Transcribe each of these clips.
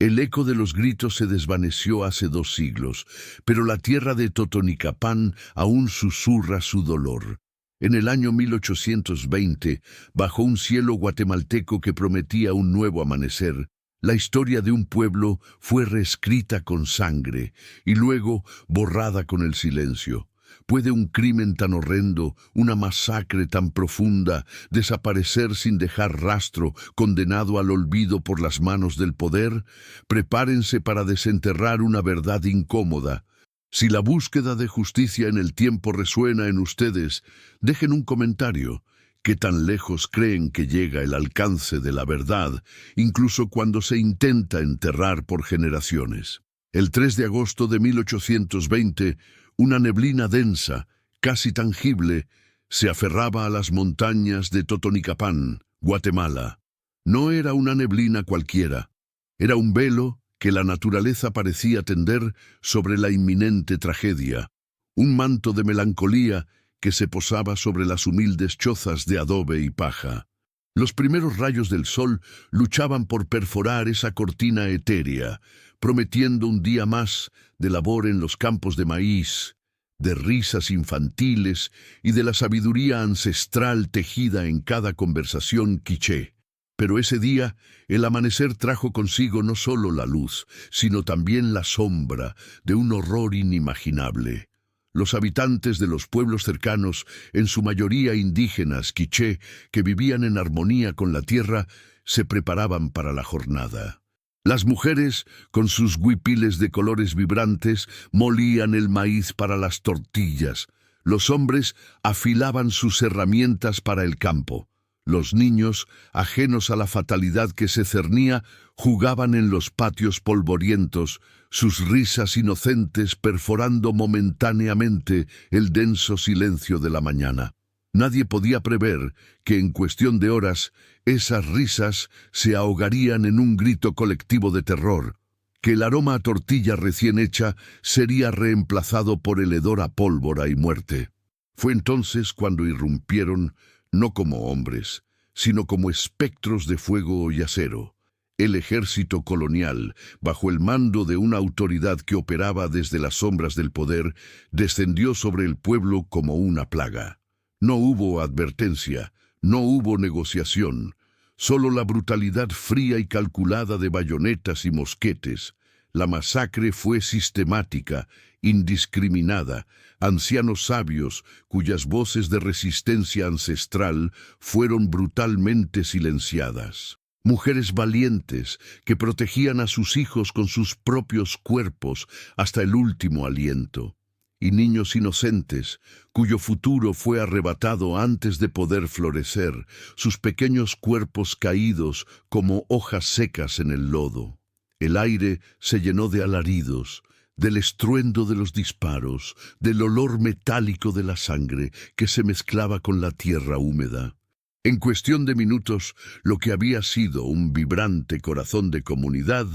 El eco de los gritos se desvaneció hace 2 siglos, pero la tierra de Totonicapán aún susurra su dolor. En el año 1820, bajo un cielo guatemalteco que prometía un nuevo amanecer, la historia de un pueblo fue reescrita con sangre y luego borrada con el silencio. ¿Puede un crimen tan horrendo, una masacre tan profunda, desaparecer sin dejar rastro, condenado al olvido por las manos del poder? Prepárense para desenterrar una verdad incómoda. Si la búsqueda de justicia en el tiempo resuena en ustedes, dejen un comentario. ¿Qué tan lejos creen que llega el alcance de la verdad, incluso cuando se intenta enterrar por generaciones? El 3 de agosto de 1820, una neblina densa, casi tangible, se aferraba a las montañas de Totonicapán, Guatemala. No era una neblina cualquiera, era un velo que la naturaleza parecía tender sobre la inminente tragedia, un manto de melancolía que se posaba sobre las humildes chozas de adobe y paja. Los primeros rayos del sol luchaban por perforar esa cortina etérea, prometiendo un día más de labor en los campos de maíz, de risas infantiles y de la sabiduría ancestral tejida en cada conversación quiché. Pero ese día, el amanecer trajo consigo no solo la luz, sino también la sombra de un horror inimaginable. Los habitantes de los pueblos cercanos, en su mayoría indígenas quiché, que vivían en armonía con la tierra, se preparaban para la jornada. Las mujeres, con sus huipiles de colores vibrantes, molían el maíz para las tortillas. Los hombres afilaban sus herramientas para el campo. Los niños, ajenos a la fatalidad que se cernía, jugaban en los patios polvorientos, sus risas inocentes perforando momentáneamente el denso silencio de la mañana. Nadie podía prever que en cuestión de horas esas risas se ahogarían en un grito colectivo de terror, que el aroma a tortilla recién hecha sería reemplazado por el hedor a pólvora y muerte. Fue entonces cuando irrumpieron, no como hombres, sino como espectros de fuego y acero. El ejército colonial, bajo el mando de una autoridad que operaba desde las sombras del poder, descendió sobre el pueblo como una plaga. No hubo advertencia, no hubo negociación, solo la brutalidad fría y calculada de bayonetas y mosquetes. La masacre fue sistemática, indiscriminada. Ancianos sabios, cuyas voces de resistencia ancestral fueron brutalmente silenciadas. Mujeres valientes que protegían a sus hijos con sus propios cuerpos hasta el último aliento. Y niños inocentes, cuyo futuro fue arrebatado antes de poder florecer, sus pequeños cuerpos caídos como hojas secas en el lodo. El aire se llenó de alaridos, del estruendo de los disparos, del olor metálico de la sangre que se mezclaba con la tierra húmeda. En cuestión de minutos, lo que había sido un vibrante corazón de comunidad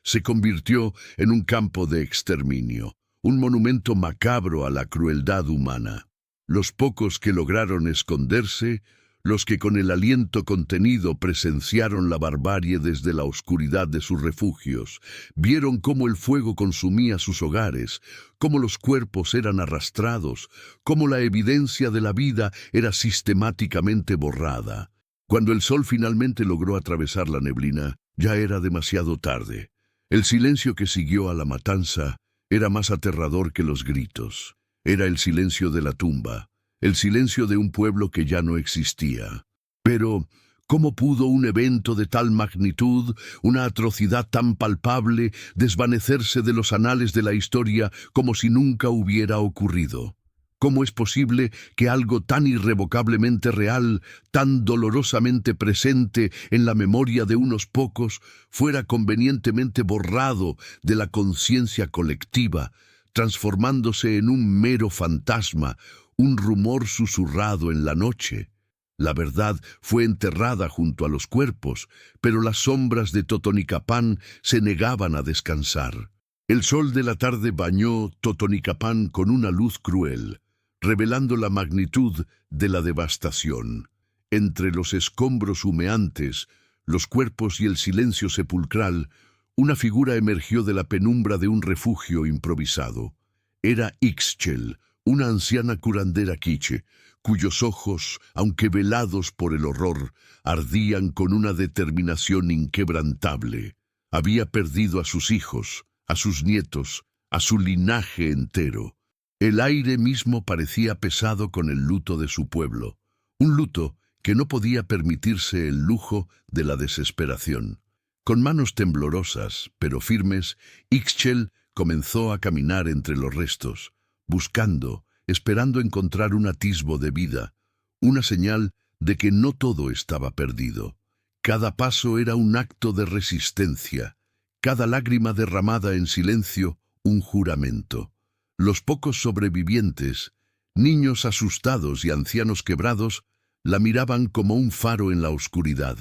se convirtió en un campo de exterminio, un monumento macabro a la crueldad humana. Los pocos que lograron esconderse, los que con el aliento contenido presenciaron la barbarie desde la oscuridad de sus refugios, vieron cómo el fuego consumía sus hogares, cómo los cuerpos eran arrastrados, cómo la evidencia de la vida era sistemáticamente borrada. Cuando el sol finalmente logró atravesar la neblina, ya era demasiado tarde. El silencio que siguió a la matanza era más aterrador que los gritos. Era el silencio de la tumba, el silencio de un pueblo que ya no existía. Pero, ¿cómo pudo un evento de tal magnitud, una atrocidad tan palpable, desvanecerse de los anales de la historia como si nunca hubiera ocurrido? ¿Cómo es posible que algo tan irrevocablemente real, tan dolorosamente presente en la memoria de unos pocos, fuera convenientemente borrado de la conciencia colectiva, transformándose en un mero fantasma, un rumor susurrado en la noche? La verdad fue enterrada junto a los cuerpos, pero las sombras de Totonicapán se negaban a descansar. El sol de la tarde bañó Totonicapán con una luz cruel, revelando la magnitud de la devastación. Entre los escombros humeantes, los cuerpos y el silencio sepulcral, una figura emergió de la penumbra de un refugio improvisado. Era Ixchel, una anciana curandera quiche, cuyos ojos, aunque velados por el horror, ardían con una determinación inquebrantable. Había perdido a sus hijos, a sus nietos, a su linaje entero. El aire mismo parecía pesado con el luto de su pueblo, un luto que no podía permitirse el lujo de la desesperación. Con manos temblorosas, pero firmes, Ixchel comenzó a caminar entre los restos, buscando, esperando encontrar un atisbo de vida, una señal de que no todo estaba perdido. Cada paso era un acto de resistencia, cada lágrima derramada en silencio, un juramento. Los pocos sobrevivientes, niños asustados y ancianos quebrados, la miraban como un faro en la oscuridad.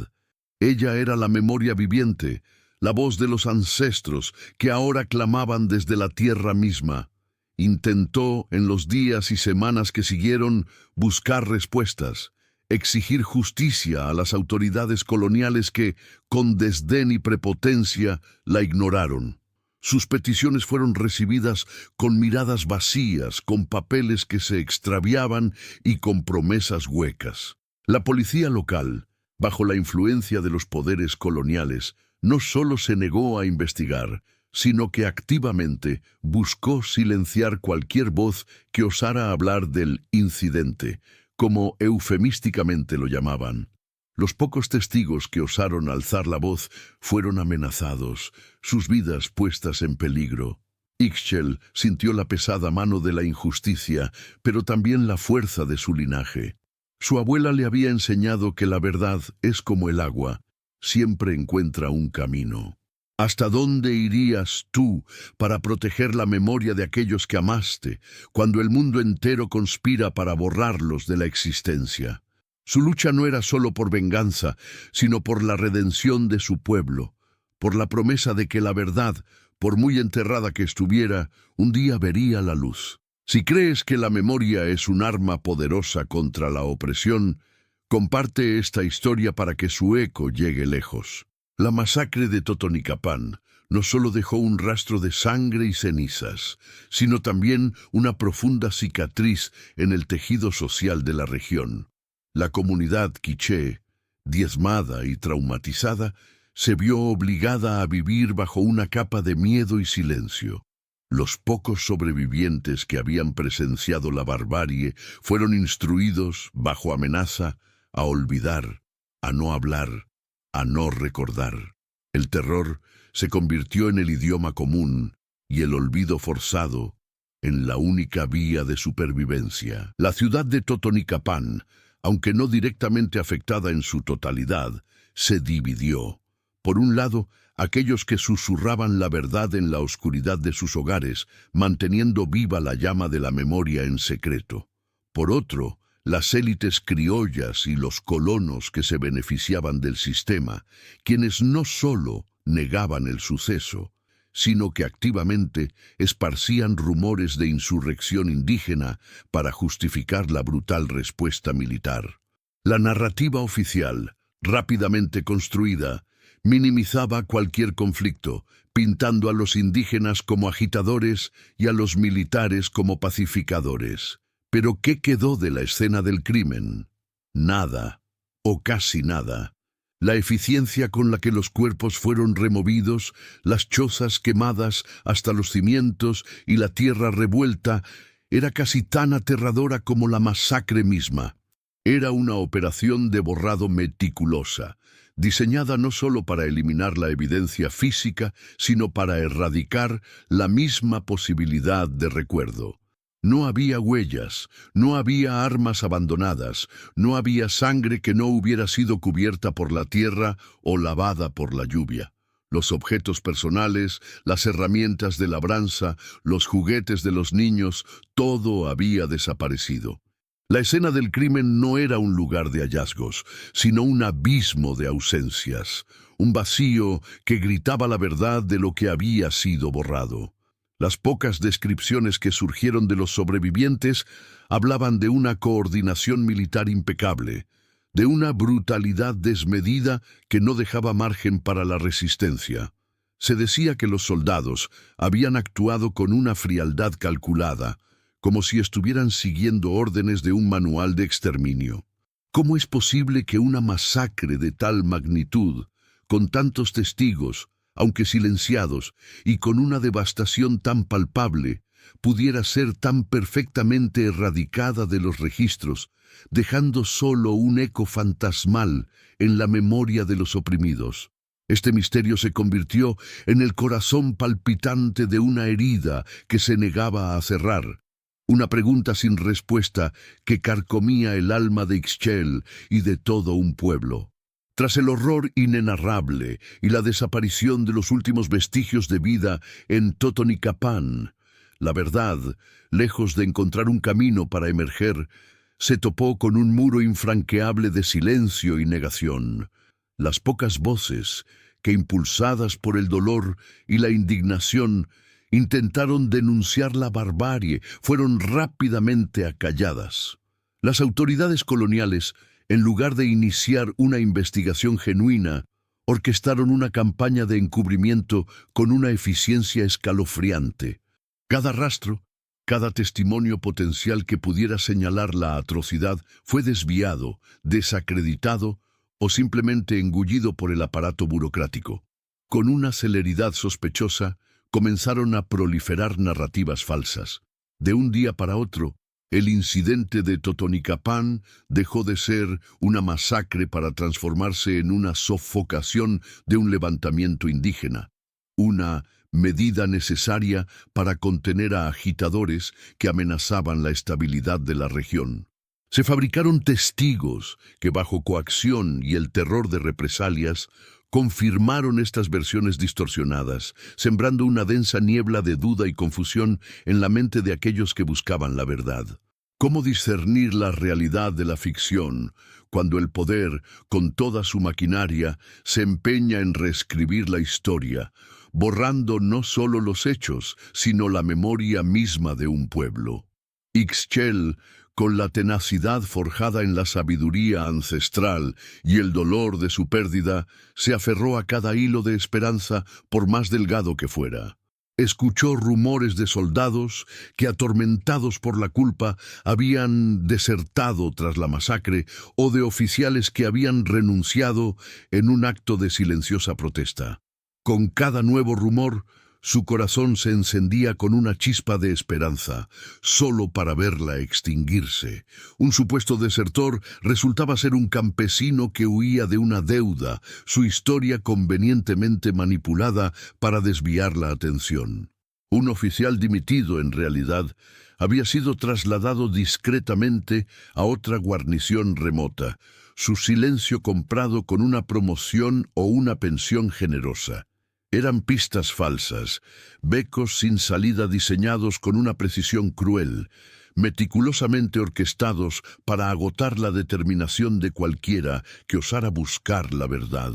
Ella era la memoria viviente, la voz de los ancestros que ahora clamaban desde la tierra misma. Intentó, en los días y semanas que siguieron, buscar respuestas, exigir justicia a las autoridades coloniales que, con desdén y prepotencia, la ignoraron. Sus peticiones fueron recibidas con miradas vacías, con papeles que se extraviaban y con promesas huecas. La policía local, bajo la influencia de los poderes coloniales, no solo se negó a investigar, sino que activamente buscó silenciar cualquier voz que osara hablar del incidente, como eufemísticamente lo llamaban. Los pocos testigos que osaron alzar la voz fueron amenazados, sus vidas puestas en peligro. Ixchel sintió la pesada mano de la injusticia, pero también la fuerza de su linaje. Su abuela le había enseñado que la verdad es como el agua, siempre encuentra un camino. ¿Hasta dónde irías tú para proteger la memoria de aquellos que amaste, cuando el mundo entero conspira para borrarlos de la existencia? Su lucha no era solo por venganza, sino por la redención de su pueblo, por la promesa de que la verdad, por muy enterrada que estuviera, un día vería la luz. Si crees que la memoria es un arma poderosa contra la opresión, comparte esta historia para que su eco llegue lejos. La masacre de Totonicapán no solo dejó un rastro de sangre y cenizas, sino también una profunda cicatriz en el tejido social de la región. La comunidad quiché, diezmada y traumatizada, se vio obligada a vivir bajo una capa de miedo y silencio. Los pocos sobrevivientes que habían presenciado la barbarie fueron instruidos, bajo amenaza, a olvidar, a no hablar, a no recordar. El terror se convirtió en el idioma común y el olvido forzado en la única vía de supervivencia. La ciudad de Totonicapán, aunque no directamente afectada en su totalidad, se dividió. Por un lado, aquellos que susurraban la verdad en la oscuridad de sus hogares, manteniendo viva la llama de la memoria en secreto. Por otro, las élites criollas y los colonos que se beneficiaban del sistema, quienes no solo negaban el suceso, sino que activamente esparcían rumores de insurrección indígena para justificar la brutal respuesta militar. La narrativa oficial, rápidamente construida, minimizaba cualquier conflicto, pintando a los indígenas como agitadores y a los militares como pacificadores. Pero ¿qué quedó de la escena del crimen? Nada, o casi nada. La eficiencia con la que los cuerpos fueron removidos, las chozas quemadas hasta los cimientos y la tierra revuelta, era casi tan aterradora como la masacre misma. Era una operación de borrado meticulosa, diseñada no solo para eliminar la evidencia física, sino para erradicar la misma posibilidad de recuerdo. No había huellas, no había armas abandonadas, no había sangre que no hubiera sido cubierta por la tierra o lavada por la lluvia. Los objetos personales, las herramientas de labranza, los juguetes de los niños, todo había desaparecido. La escena del crimen no era un lugar de hallazgos, sino un abismo de ausencias, un vacío que gritaba la verdad de lo que había sido borrado. Las pocas descripciones que surgieron de los sobrevivientes hablaban de una coordinación militar impecable, de una brutalidad desmedida que no dejaba margen para la resistencia. Se decía que los soldados habían actuado con una frialdad calculada, como si estuvieran siguiendo órdenes de un manual de exterminio. ¿Cómo es posible que una masacre de tal magnitud, con tantos testigos, aunque silenciados, y con una devastación tan palpable, pudiera ser tan perfectamente erradicada de los registros, dejando solo un eco fantasmal en la memoria de los oprimidos? Este misterio se convirtió en el corazón palpitante de una herida que se negaba a cerrar, una pregunta sin respuesta que carcomía el alma de Ixchel y de todo un pueblo. Tras el horror inenarrable y la desaparición de los últimos vestigios de vida en Totonicapán, la verdad, lejos de encontrar un camino para emerger, se topó con un muro infranqueable de silencio y negación. Las pocas voces que, impulsadas por el dolor y la indignación, intentaron denunciar la barbarie, fueron rápidamente acalladas. Las autoridades coloniales, en lugar de iniciar una investigación genuina, orquestaron una campaña de encubrimiento con una eficiencia escalofriante. Cada rastro, cada testimonio potencial que pudiera señalar la atrocidad fue desviado, desacreditado o simplemente engullido por el aparato burocrático. Con una celeridad sospechosa, comenzaron a proliferar narrativas falsas. De un día para otro, el incidente de Totonicapán dejó de ser una masacre para transformarse en una sofocación de un levantamiento indígena, una medida necesaria para contener a agitadores que amenazaban la estabilidad de la región. Se fabricaron testigos que, bajo coacción y el terror de represalias, confirmaron estas versiones distorsionadas, sembrando una densa niebla de duda y confusión en la mente de aquellos que buscaban la verdad. ¿Cómo discernir la realidad de la ficción cuando el poder, con toda su maquinaria, se empeña en reescribir la historia, borrando no solo los hechos, sino la memoria misma de un pueblo? Ixchel, con la tenacidad forjada en la sabiduría ancestral y el dolor de su pérdida, se aferró a cada hilo de esperanza, por más delgado que fuera. Escuchó rumores de soldados que, atormentados por la culpa, habían desertado tras la masacre, o de oficiales que habían renunciado en un acto de silenciosa protesta. Con cada nuevo rumor, su corazón se encendía con una chispa de esperanza, solo para verla extinguirse. Un supuesto desertor resultaba ser un campesino que huía de una deuda, su historia convenientemente manipulada para desviar la atención. Un oficial dimitido, en realidad, había sido trasladado discretamente a otra guarnición remota, su silencio comprado con una promoción o una pensión generosa. Eran pistas falsas, becos sin salida diseñados con una precisión cruel, meticulosamente orquestados para agotar la determinación de cualquiera que osara buscar la verdad.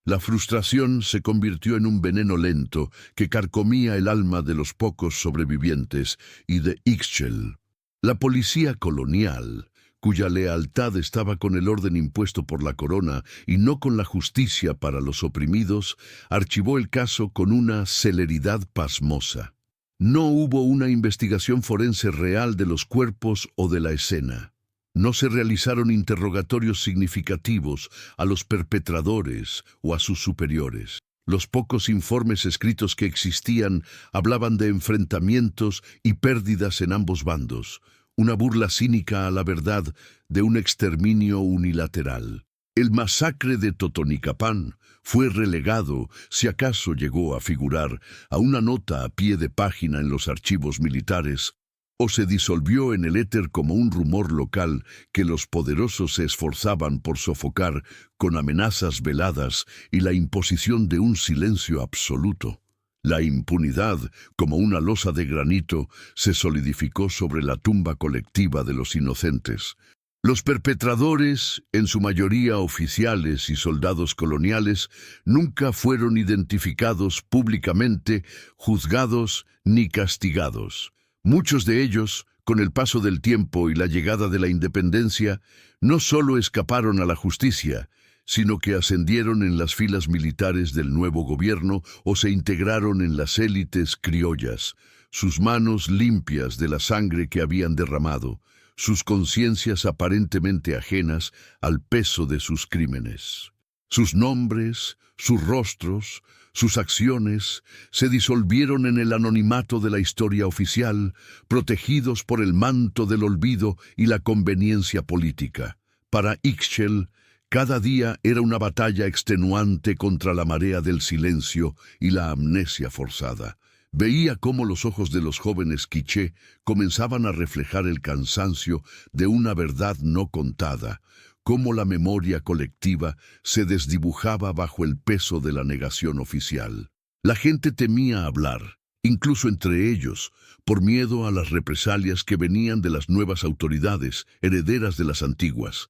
La frustración se convirtió en un veneno lento que carcomía el alma de los pocos sobrevivientes y de Ixchel. La policía colonial, cuya lealtad estaba con el orden impuesto por la corona y no con la justicia para los oprimidos, archivó el caso con una celeridad pasmosa. No hubo una investigación forense real de los cuerpos o de la escena. No se realizaron interrogatorios significativos a los perpetradores o a sus superiores. Los pocos informes escritos que existían hablaban de enfrentamientos y pérdidas en ambos bandos, una burla cínica a la verdad de un exterminio unilateral. El masacre de Totonicapán fue relegado, si acaso llegó a figurar, a una nota a pie de página en los archivos militares, o se disolvió en el éter como un rumor local que los poderosos se esforzaban por sofocar con amenazas veladas y la imposición de un silencio absoluto. La impunidad, como una losa de granito, se solidificó sobre la tumba colectiva de los inocentes. Los perpetradores, en su mayoría oficiales y soldados coloniales, nunca fueron identificados públicamente, juzgados ni castigados. Muchos de ellos, con el paso del tiempo y la llegada de la independencia, no solo escaparon a la justicia, sino que ascendieron en las filas militares del nuevo gobierno o se integraron en las élites criollas, sus manos limpias de la sangre que habían derramado, sus conciencias aparentemente ajenas al peso de sus crímenes. Sus nombres, sus rostros, sus acciones se disolvieron en el anonimato de la historia oficial, protegidos por el manto del olvido y la conveniencia política. Para Ixchel, cada día era una batalla extenuante contra la marea del silencio y la amnesia forzada. Veía cómo los ojos de los jóvenes quiché comenzaban a reflejar el cansancio de una verdad no contada, cómo la memoria colectiva se desdibujaba bajo el peso de la negación oficial. La gente temía hablar, incluso entre ellos, por miedo a las represalias que venían de las nuevas autoridades, herederas de las antiguas.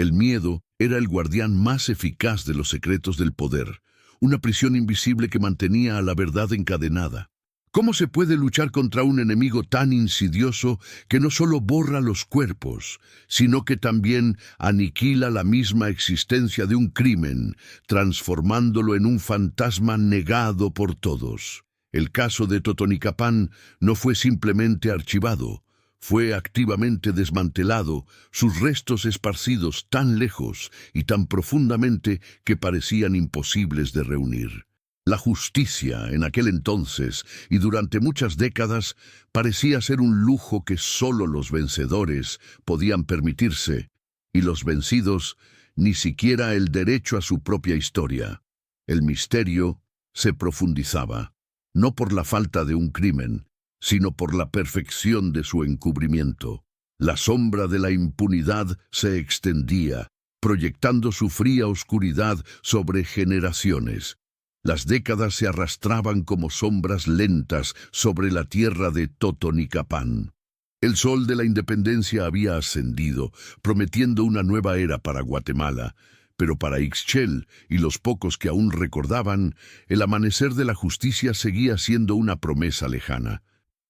El miedo era el guardián más eficaz de los secretos del poder, una prisión invisible que mantenía a la verdad encadenada. ¿Cómo se puede luchar contra un enemigo tan insidioso que no solo borra los cuerpos, sino que también aniquila la misma existencia de un crimen, transformándolo en un fantasma negado por todos? El caso de Totonicapán no fue simplemente archivado, fue activamente desmantelado, sus restos esparcidos tan lejos y tan profundamente que parecían imposibles de reunir. La justicia, en aquel entonces y durante muchas décadas, parecía ser un lujo que solo los vencedores podían permitirse, y los vencidos ni siquiera el derecho a su propia historia. El misterio se profundizaba, no por la falta de un crimen, sino por la perfección de su encubrimiento. La sombra de la impunidad se extendía, proyectando su fría oscuridad sobre generaciones. Las décadas se arrastraban como sombras lentas sobre la tierra de Totonicapán. El sol de la independencia había ascendido, prometiendo una nueva era para Guatemala, pero para Ixchel y los pocos que aún recordaban, el amanecer de la justicia seguía siendo una promesa lejana.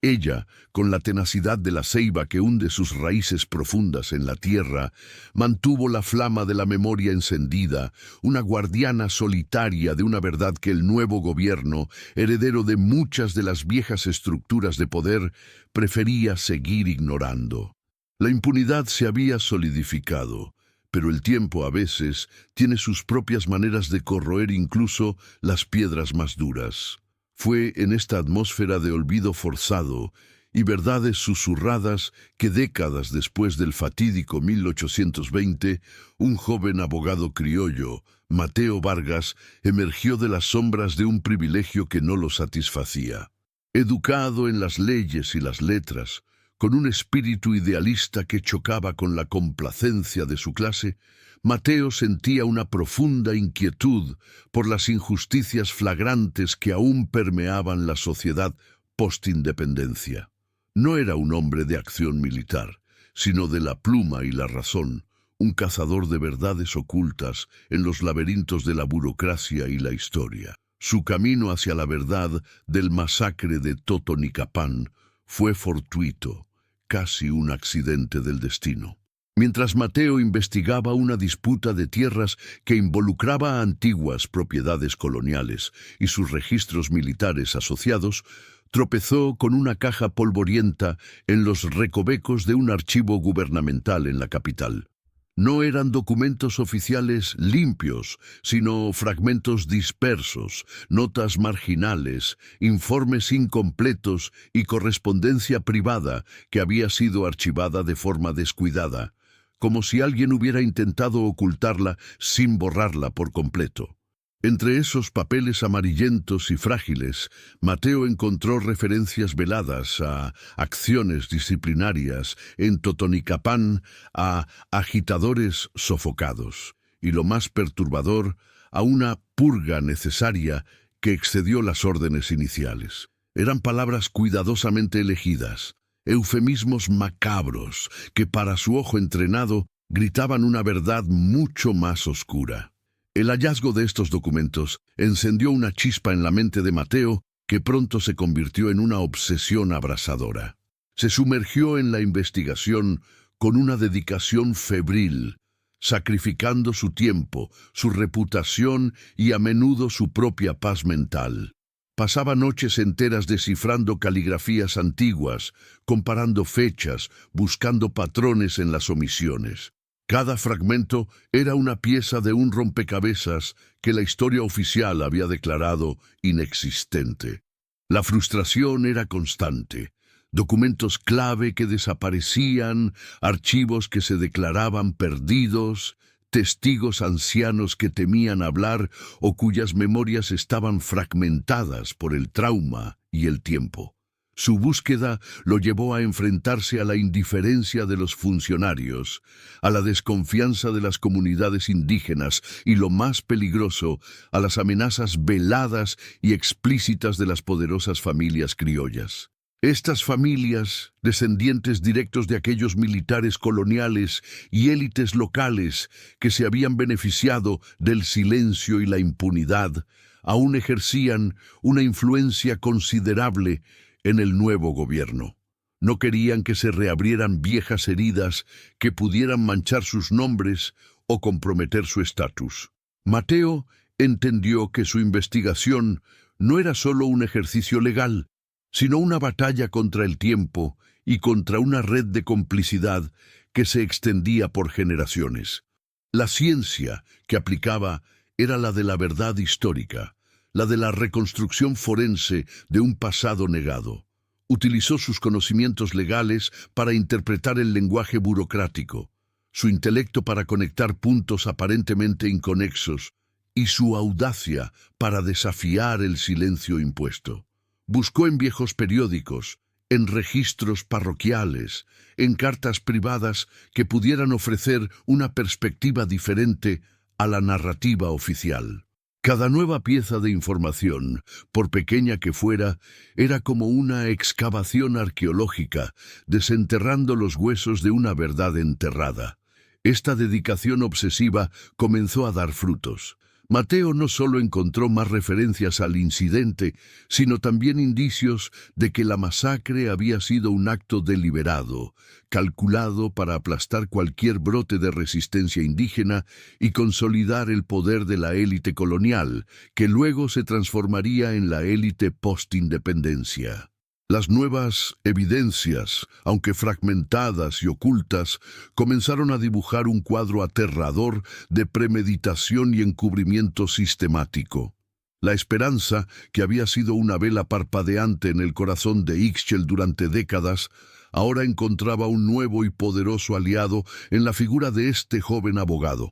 Ella, con la tenacidad de la ceiba que hunde sus raíces profundas en la tierra, mantuvo la flama de la memoria encendida, una guardiana solitaria de una verdad que el nuevo gobierno, heredero de muchas de las viejas estructuras de poder, prefería seguir ignorando. La impunidad se había solidificado, pero el tiempo a veces tiene sus propias maneras de corroer incluso las piedras más duras. Fue en esta atmósfera de olvido forzado y verdades susurradas que décadas después del fatídico 1820, un joven abogado criollo, Mateo Vargas, emergió de las sombras de un privilegio que no lo satisfacía. Educado en las leyes y las letras, con un espíritu idealista que chocaba con la complacencia de su clase, Mateo sentía una profunda inquietud por las injusticias flagrantes que aún permeaban la sociedad postindependencia. No era un hombre de acción militar, sino de la pluma y la razón, un cazador de verdades ocultas en los laberintos de la burocracia y la historia. Su camino hacia la verdad del masacre de Totonicapán fue fortuito, casi un accidente del destino. Mientras Mateo investigaba una disputa de tierras que involucraba a antiguas propiedades coloniales y sus registros militares asociados, tropezó con una caja polvorienta en los recovecos de un archivo gubernamental en la capital. No eran documentos oficiales limpios, sino fragmentos dispersos, notas marginales, informes incompletos y correspondencia privada que había sido archivada de forma descuidada, como si alguien hubiera intentado ocultarla sin borrarla por completo. Entre esos papeles amarillentos y frágiles, Mateo encontró referencias veladas a acciones disciplinarias en Totonicapán, a agitadores sofocados, y lo más perturbador, a una purga necesaria que excedió las órdenes iniciales. Eran palabras cuidadosamente elegidas, eufemismos macabros que para su ojo entrenado gritaban una verdad mucho más oscura. El hallazgo de estos documentos encendió una chispa en la mente de Mateo que pronto se convirtió en una obsesión abrasadora. Se sumergió en la investigación con una dedicación febril, sacrificando su tiempo, su reputación y a menudo su propia paz mental. Pasaba noches enteras descifrando caligrafías antiguas, comparando fechas, buscando patrones en las omisiones. Cada fragmento era una pieza de un rompecabezas que la historia oficial había declarado inexistente. La frustración era constante. Documentos clave que desaparecían, archivos que se declaraban perdidos, testigos ancianos que temían hablar o cuyas memorias estaban fragmentadas por el trauma y el tiempo. Su búsqueda lo llevó a enfrentarse a la indiferencia de los funcionarios, a la desconfianza de las comunidades indígenas y, lo más peligroso, a las amenazas veladas y explícitas de las poderosas familias criollas. Estas familias, descendientes directos de aquellos militares coloniales y élites locales que se habían beneficiado del silencio y la impunidad, aún ejercían una influencia considerable en el nuevo gobierno. No querían que se reabrieran viejas heridas que pudieran manchar sus nombres o comprometer su estatus. Mateo entendió que su investigación no era solo un ejercicio legal, sino una batalla contra el tiempo y contra una red de complicidad que se extendía por generaciones. La ciencia que aplicaba era la de la verdad histórica, la de la reconstrucción forense de un pasado negado. Utilizó sus conocimientos legales para interpretar el lenguaje burocrático, su intelecto para conectar puntos aparentemente inconexos y su audacia para desafiar el silencio impuesto. Buscó en viejos periódicos, en registros parroquiales, en cartas privadas que pudieran ofrecer una perspectiva diferente a la narrativa oficial. Cada nueva pieza de información, por pequeña que fuera, era como una excavación arqueológica, desenterrando los huesos de una verdad enterrada. Esta dedicación obsesiva comenzó a dar frutos. Mateo no solo encontró más referencias al incidente, sino también indicios de que la masacre había sido un acto deliberado, calculado para aplastar cualquier brote de resistencia indígena y consolidar el poder de la élite colonial, que luego se transformaría en la élite postindependencia. Las nuevas evidencias, aunque fragmentadas y ocultas, comenzaron a dibujar un cuadro aterrador de premeditación y encubrimiento sistemático. La esperanza, que había sido una vela parpadeante en el corazón de Ixchel durante décadas, ahora encontraba un nuevo y poderoso aliado en la figura de este joven abogado.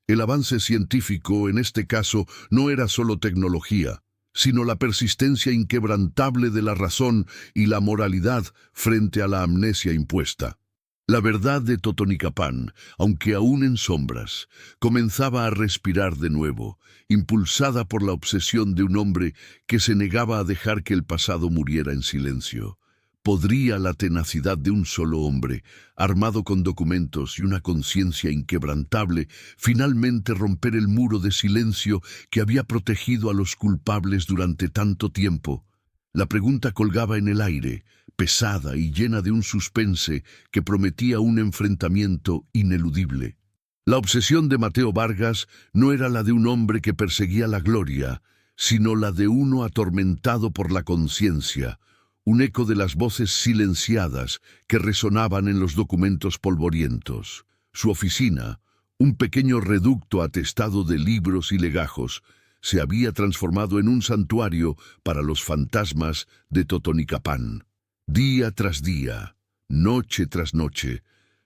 El avance científico, en este caso, no era solo tecnología, sino la persistencia inquebrantable de la razón y la moralidad frente a la amnesia impuesta. La verdad de Totonicapán, aunque aún en sombras, comenzaba a respirar de nuevo, impulsada por la obsesión de un hombre que se negaba a dejar que el pasado muriera en silencio. ¿Podría la tenacidad de un solo hombre, armado con documentos y una conciencia inquebrantable, finalmente romper el muro de silencio que había protegido a los culpables durante tanto tiempo? La pregunta colgaba en el aire, pesada y llena de un suspense que prometía un enfrentamiento ineludible. La obsesión de Mateo Vargas no era la de un hombre que perseguía la gloria, sino la de uno atormentado por la conciencia, un eco de las voces silenciadas que resonaban en los documentos polvorientos. Su oficina, un pequeño reducto atestado de libros y legajos, se había transformado en un santuario para los fantasmas de Totonicapán. Día tras día, noche tras noche,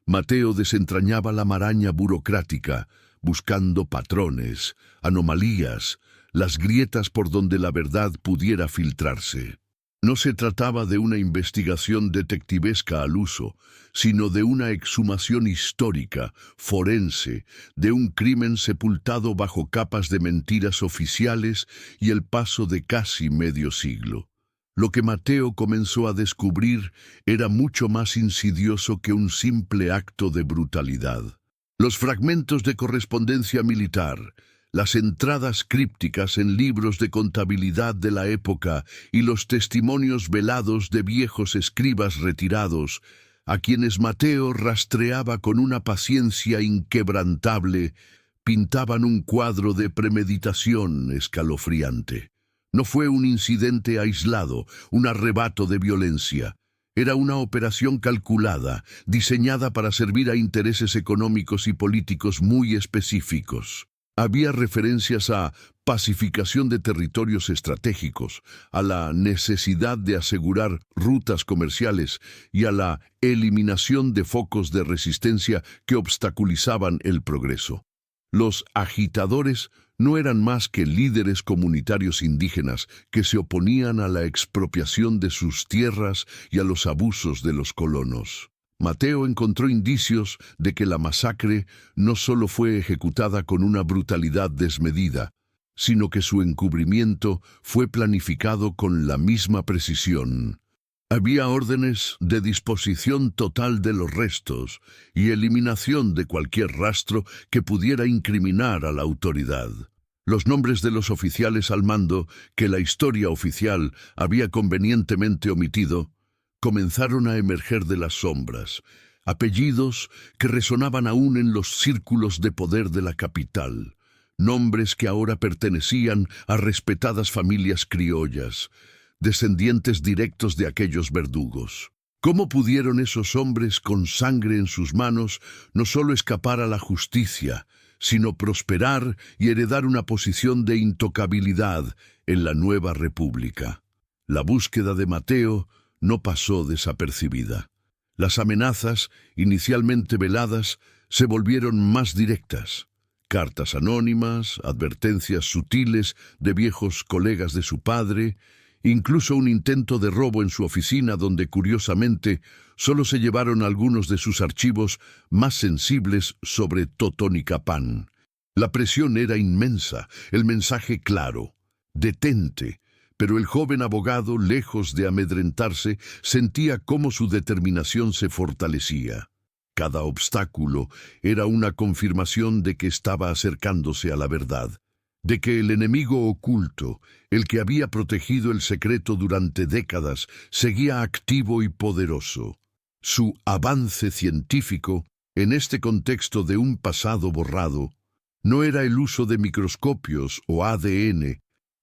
Mateo desentrañaba la maraña burocrática, buscando patrones, anomalías, las grietas por donde la verdad pudiera filtrarse. No se trataba de una investigación detectivesca al uso, sino de una exhumación histórica, forense, de un crimen sepultado bajo capas de mentiras oficiales y el paso de casi medio siglo. Lo que Mateo comenzó a descubrir era mucho más insidioso que un simple acto de brutalidad. Los fragmentos de correspondencia militar, las entradas crípticas en libros de contabilidad de la época y los testimonios velados de viejos escribas retirados a quienes Mateo rastreaba con una paciencia inquebrantable, pintaban un cuadro de premeditación escalofriante. No fue un incidente aislado, un arrebato de violencia. Era una operación calculada, diseñada para servir a intereses económicos y políticos muy específicos. Había referencias a pacificación de territorios estratégicos, a la necesidad de asegurar rutas comerciales y a la eliminación de focos de resistencia que obstaculizaban el progreso. Los agitadores no eran más que líderes comunitarios indígenas que se oponían a la expropiación de sus tierras y a los abusos de los colonos. Mateo encontró indicios de que la masacre no solo fue ejecutada con una brutalidad desmedida, sino que su encubrimiento fue planificado con la misma precisión. Había órdenes de disposición total de los restos y eliminación de cualquier rastro que pudiera incriminar a la autoridad. Los nombres de los oficiales al mando, que la historia oficial había convenientemente omitido, comenzaron a emerger de las sombras, apellidos que resonaban aún en los círculos de poder de la capital, nombres que ahora pertenecían a respetadas familias criollas, descendientes directos de aquellos verdugos. ¿Cómo pudieron esos hombres con sangre en sus manos no solo escapar a la justicia, sino prosperar y heredar una posición de intocabilidad en la nueva república? La búsqueda de Mateo no pasó desapercibida. Las amenazas, inicialmente veladas, se volvieron más directas. Cartas anónimas, advertencias sutiles de viejos colegas de su padre, incluso un intento de robo en su oficina donde, curiosamente, solo se llevaron algunos de sus archivos más sensibles sobre Totonicapán. La presión era inmensa, el mensaje claro: detente. Pero el joven abogado, lejos de amedrentarse, sentía cómo su determinación se fortalecía. Cada obstáculo era una confirmación de que estaba acercándose a la verdad, de que el enemigo oculto, el que había protegido el secreto durante décadas, seguía activo y poderoso. Su avance científico, en este contexto de un pasado borrado, no era el uso de microscopios o ADN,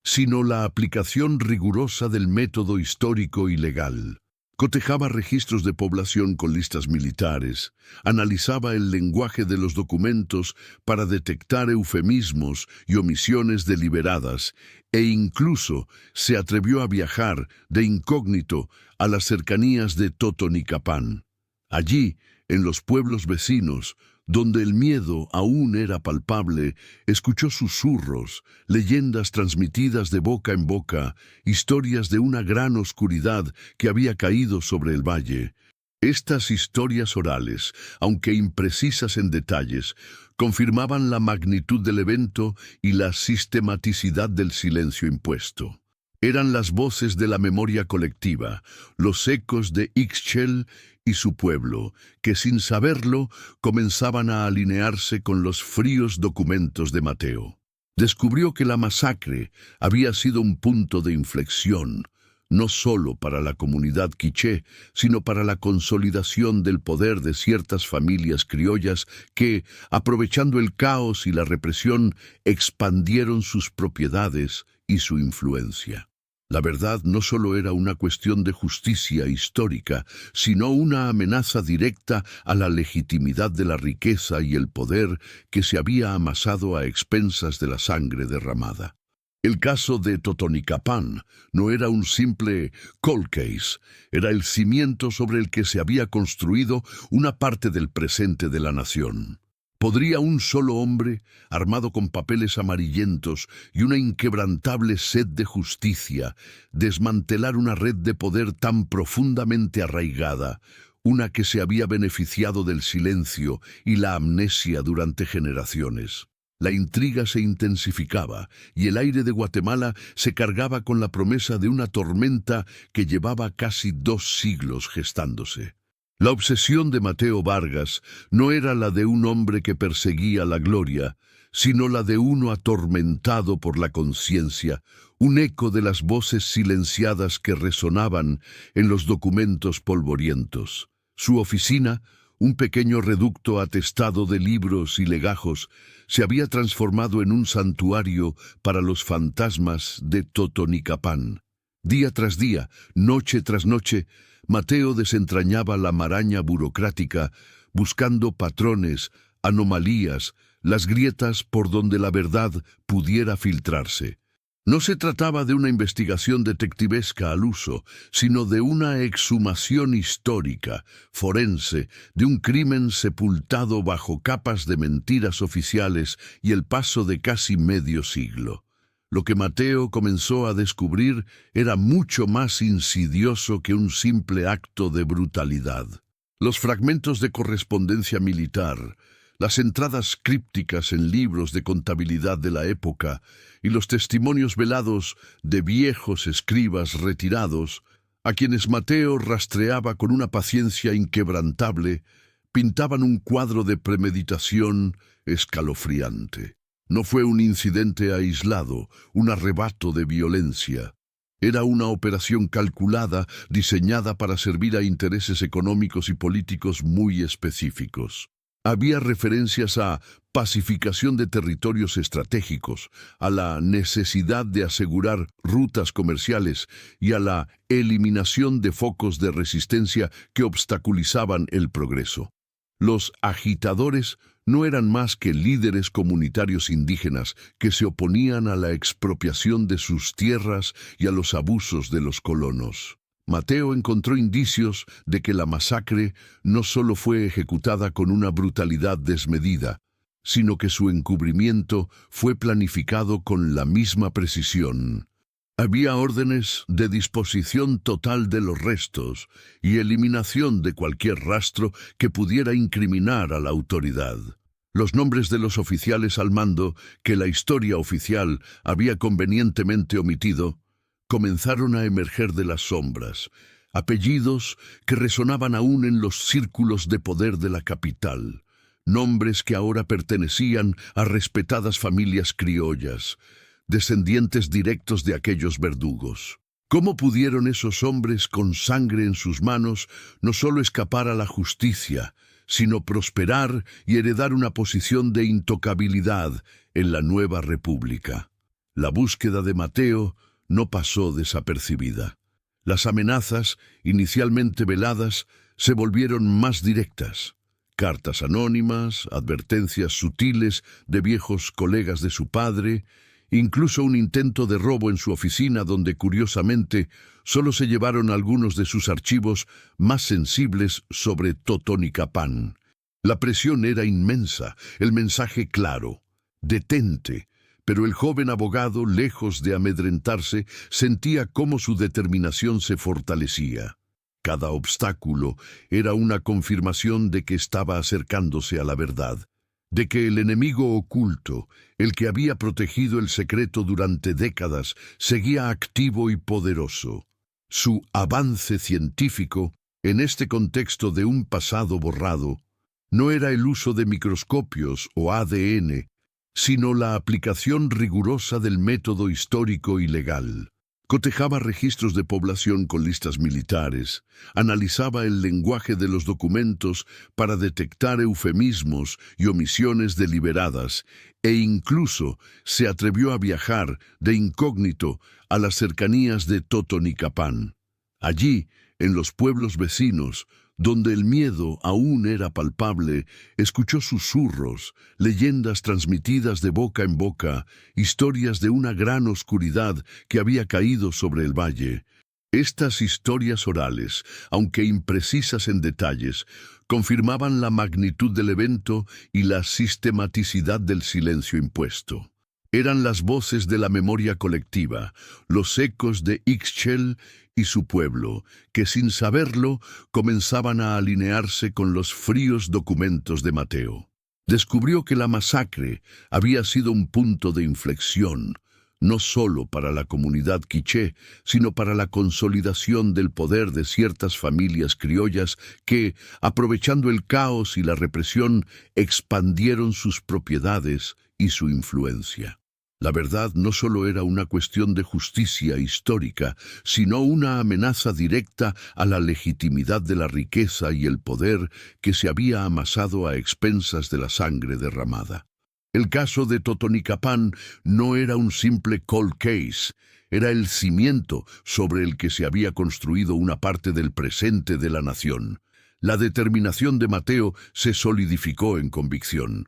sino la aplicación rigurosa del método histórico y legal. Cotejaba registros de población con listas militares, analizaba el lenguaje de los documentos para detectar eufemismos y omisiones deliberadas, e incluso se atrevió a viajar de incógnito a las cercanías de Totonicapán. Allí, en los pueblos vecinos, donde el miedo aún era palpable, escuchó susurros, leyendas transmitidas de boca en boca, historias de una gran oscuridad que había caído sobre el valle. Estas historias orales, aunque imprecisas en detalles, confirmaban la magnitud del evento y la sistematicidad del silencio impuesto. Eran las voces de la memoria colectiva, los ecos de Ixchel y su pueblo, que sin saberlo comenzaban a alinearse con los fríos documentos de Mateo. Descubrió que la masacre había sido un punto de inflexión, no solo para la comunidad quiché, sino para la consolidación del poder de ciertas familias criollas que, aprovechando el caos y la represión, expandieron sus propiedades y su influencia. La verdad no solo era una cuestión de justicia histórica, sino una amenaza directa a la legitimidad de la riqueza y el poder que se había amasado a expensas de la sangre derramada. El caso de Totonicapán no era un simple cold case, era el cimiento sobre el que se había construido una parte del presente de la nación. ¿Podría un solo hombre, armado con papeles amarillentos y una inquebrantable sed de justicia, desmantelar una red de poder tan profundamente arraigada, una que se había beneficiado del silencio y la amnesia durante generaciones? La intriga se intensificaba y el aire de Guatemala se cargaba con la promesa de una tormenta que llevaba casi 2 siglos gestándose. La obsesión de Mateo Vargas no era la de un hombre que perseguía la gloria, sino la de uno atormentado por la conciencia, un eco de las voces silenciadas que resonaban en los documentos polvorientos. Su oficina, un pequeño reducto atestado de libros y legajos, se había transformado en un santuario para los fantasmas de Totonicapán. Día tras día, noche tras noche, Mateo desentrañaba la maraña burocrática, buscando patrones, anomalías, las grietas por donde la verdad pudiera filtrarse. No se trataba de una investigación detectivesca al uso, sino de una exhumación histórica, forense, de un crimen sepultado bajo capas de mentiras oficiales y el paso de casi medio siglo. Lo que Mateo comenzó a descubrir era mucho más insidioso que un simple acto de brutalidad. Los fragmentos de correspondencia militar, las entradas crípticas en libros de contabilidad de la época y los testimonios velados de viejos escribas retirados, a quienes Mateo rastreaba con una paciencia inquebrantable, pintaban un cuadro de premeditación escalofriante. No fue un incidente aislado, un arrebato de violencia. Era una operación calculada, diseñada para servir a intereses económicos y políticos muy específicos. Había referencias a pacificación de territorios estratégicos, a la necesidad de asegurar rutas comerciales y a la eliminación de focos de resistencia que obstaculizaban el progreso. Los agitadores no eran más que líderes comunitarios indígenas que se oponían a la expropiación de sus tierras y a los abusos de los colonos. Mateo encontró indicios de que la masacre no solo fue ejecutada con una brutalidad desmedida, sino que su encubrimiento fue planificado con la misma precisión. Había órdenes de disposición total de los restos y eliminación de cualquier rastro que pudiera incriminar a la autoridad. Los nombres de los oficiales al mando, que la historia oficial había convenientemente omitido, comenzaron a emerger de las sombras, apellidos que resonaban aún en los círculos de poder de la capital, nombres que ahora pertenecían a respetadas familias criollas, descendientes directos de aquellos verdugos. ¿Cómo pudieron esos hombres con sangre en sus manos no solo escapar a la justicia, sino prosperar y heredar una posición de intocabilidad en la nueva república? La búsqueda de Mateo no pasó desapercibida. Las amenazas, inicialmente veladas, se volvieron más directas. Cartas anónimas, advertencias sutiles de viejos colegas de su padre, incluso un intento de robo en su oficina donde, curiosamente, solo se llevaron algunos de sus archivos más sensibles sobre Totonicapán. La presión era inmensa, el mensaje claro: detente. Pero el joven abogado, lejos de amedrentarse, sentía cómo su determinación se fortalecía. Cada obstáculo era una confirmación de que estaba acercándose a la verdad, de que el enemigo oculto, el que había protegido el secreto durante décadas, seguía activo y poderoso. Su avance científico, en este contexto de un pasado borrado, no era el uso de microscopios o ADN, sino la aplicación rigurosa del método histórico y legal. Cotejaba registros de población con listas militares, analizaba el lenguaje de los documentos para detectar eufemismos y omisiones deliberadas, e incluso se atrevió a viajar de incógnito a las cercanías de Totonicapán. Allí, en los pueblos vecinos, donde el miedo aún era palpable, escuchó susurros, leyendas transmitidas de boca en boca, historias de una gran oscuridad que había caído sobre el valle. Estas historias orales, aunque imprecisas en detalles, confirmaban la magnitud del evento y la sistematicidad del silencio impuesto. Eran las voces de la memoria colectiva, los ecos de Ixchel y su pueblo, que sin saberlo comenzaban a alinearse con los fríos documentos de Mateo. Descubrió que la masacre había sido un punto de inflexión, no solo para la comunidad quiché, sino para la consolidación del poder de ciertas familias criollas que, aprovechando el caos y la represión, expandieron sus propiedades y su influencia. La verdad no solo era una cuestión de justicia histórica, sino una amenaza directa a la legitimidad de la riqueza y el poder que se había amasado a expensas de la sangre derramada. El caso de Totonicapán no era un simple cold case, era el cimiento sobre el que se había construido una parte del presente de la nación. La determinación de Mateo se solidificó en convicción.